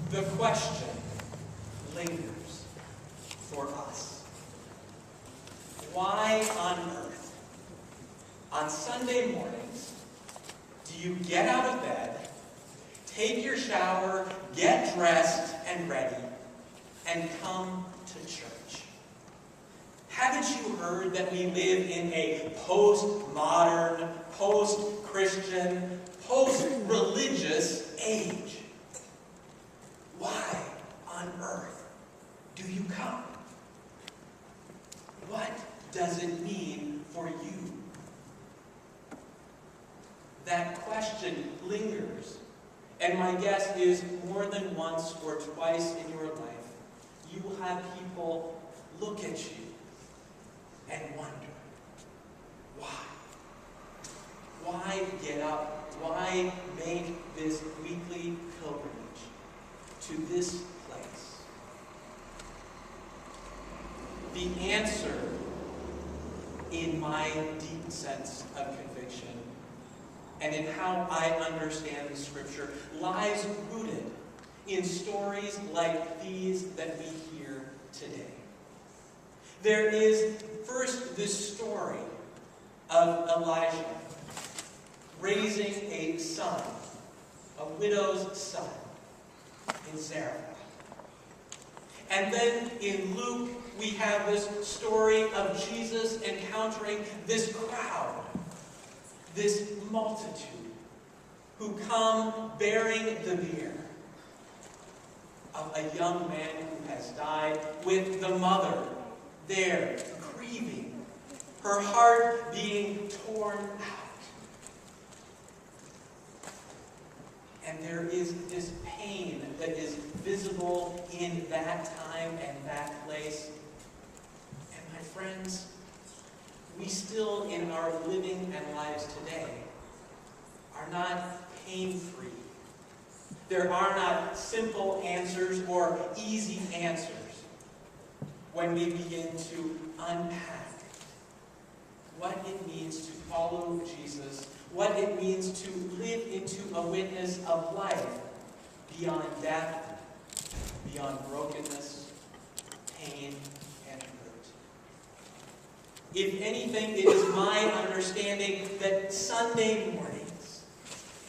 The question lingers for us. Why on earth, on Sunday mornings, do you get out of bed, take your shower, get dressed and ready, and come to church? Haven't you heard that we live in a post-modern, post-Christian, post-religious age? Why on earth do you come? What does it mean for you? That question lingers, and my guess is more than once or twice in your life, you will have people look at you and wonder, why? Why get up? Why make this weekly pilgrimage to this place? The answer, in my deep sense of conviction, and in how I understand the Scripture, lies rooted in stories like these that we hear today. There is first this story of Elijah raising a son, a widow's son, in Zarephath. And then in Luke, we have this story of Jesus encountering this crowd, this multitude, who come bearing the bier of a young man who has died, with the mother there grieving, her heart being torn out. And there is this pain that is visible in that time and that place. And my friends, we still, in our living and lives today, are not pain-free. There are not simple answers or easy answers when we begin to unpack what it means to follow Jesus, what it means to live into a witness of life beyond death, beyond brokenness, pain, and hurt. If anything, it is my understanding that Sunday mornings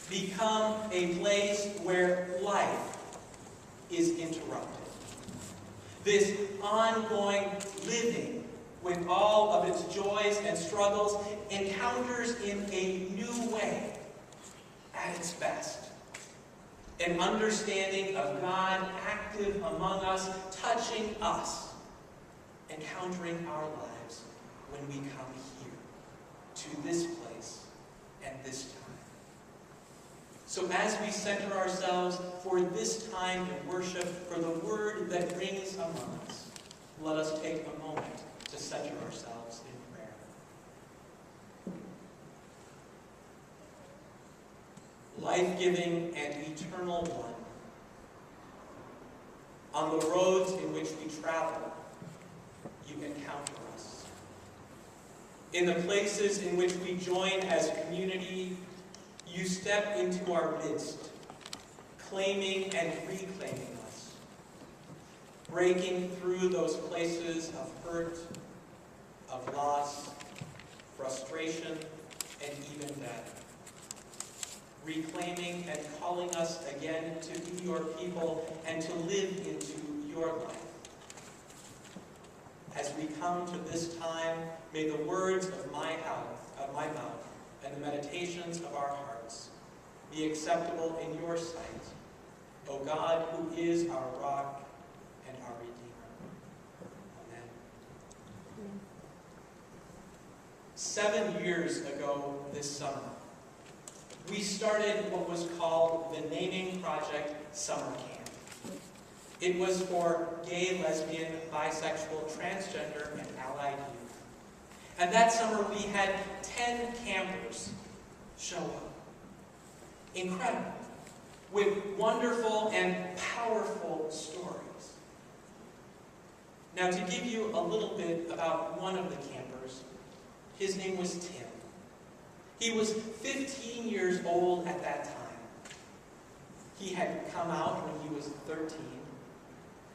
become a place where life is interrupted. This ongoing living, with all of its joys and struggles, encounters in a new way, at its best, an understanding of God active among us, touching us, encountering our lives when we come here, to this place and this time. So as we center ourselves for this time in worship, for the word that rings among us, let us take a moment to center ourselves in prayer. Life-giving and eternal one, on the roads in which we travel, you encounter us. In the places in which we join as a community, you step into our midst, claiming and reclaiming us, breaking through those places of hurt, of loss, frustration, and even death. Reclaiming and calling us again to be your people and to live into your life. As we come to this time, may the words of my mouth and the meditations of our hearts be acceptable in your sight, O God, who is our rock and our Redeemer. Amen. 7 years ago this summer, we started what was called the Naming Project Summer Camp. It was for gay, lesbian, bisexual, transgender, and allied youth. And that summer we had 10 campers show up. Incredible. With wonderful and powerful stories. Now, to give you a little bit about one of the campers, his name was Tim. He was 15 years old at that time. He had come out when he was 13,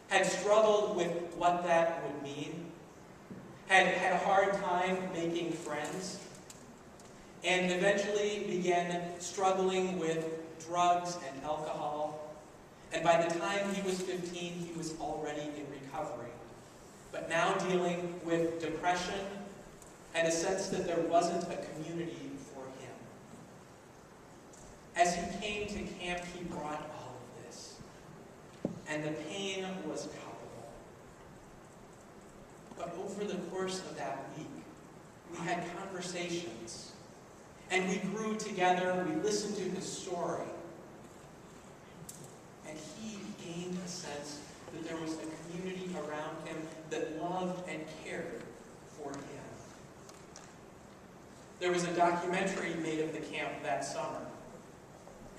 had struggled with what that would mean, had had a hard time making friends, and eventually began struggling with drugs and alcohol. And by the time he was 15, he was already in recovery, but now dealing with depression and a sense that there wasn't a community for him. As he came to camp, he brought all of this, and the pain was palpable. But over the course of that week, we had conversations, and we grew together, we listened to his story, and he gained a sense that there was a community around him that loved and cared for him. There was a documentary made of the camp that summer,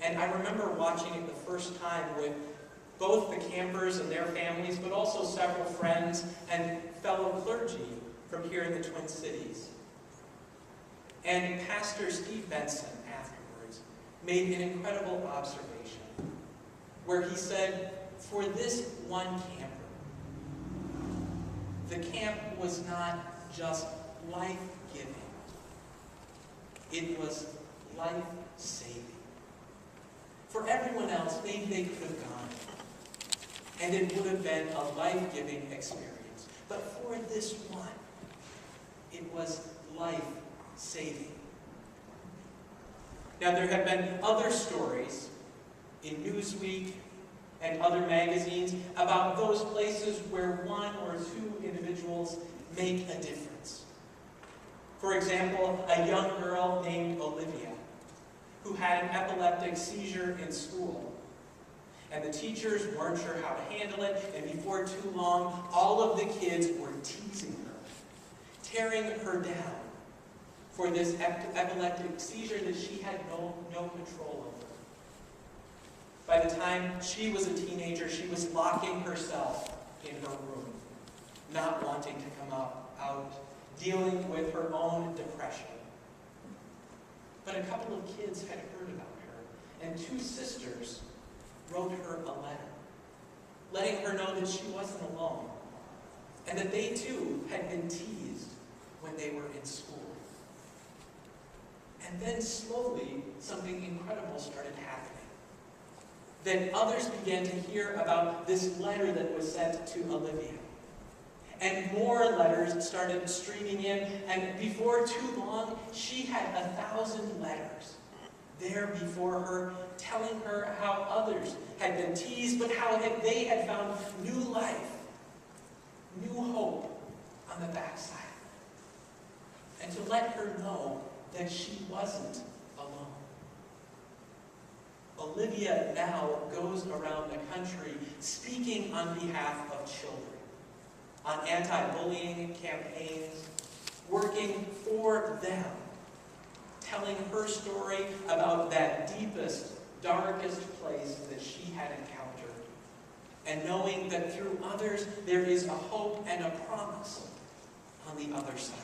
and I remember watching it the first time with both the campers and their families, but also several friends and fellow clergy from here in the Twin Cities. And Pastor Steve Benson afterwards made an incredible observation where he said, for this one camper, the camp was not just life-giving, it was life-saving. For everyone else, maybe they could have gone, and it would have been a life-giving experience. But for this one, it was life-saving. Now, there have been other stories in Newsweek and other magazines about those places where one or two individuals make a difference. For example, a young girl named Olivia, who had an epileptic seizure in school. And the teachers weren't sure how to handle it, and before too long, all of the kids were teasing her, tearing her down for this epileptic seizure that she had no control over. By the time she was a teenager, she was locking herself in her room, not wanting to come out, dealing with her own depression. But a couple of kids had heard about her, and two sisters wrote her a letter, letting her know that she wasn't alone, and that they too had been teased when they were in school. And then slowly, something incredible started happening. Then others began to hear about this letter that was sent to Olivia. And more letters started streaming in, and before too long, she had 1,000 letters there before her, telling her how others had been teased, but how they had found new life, new hope on the backside. And to let her know that she wasn't alone. Olivia now goes around the country speaking on behalf of children, on anti-bullying campaigns, working for them, telling her story about that deepest, darkest place that she had encountered, and knowing that through others there is a hope and a promise on the other side.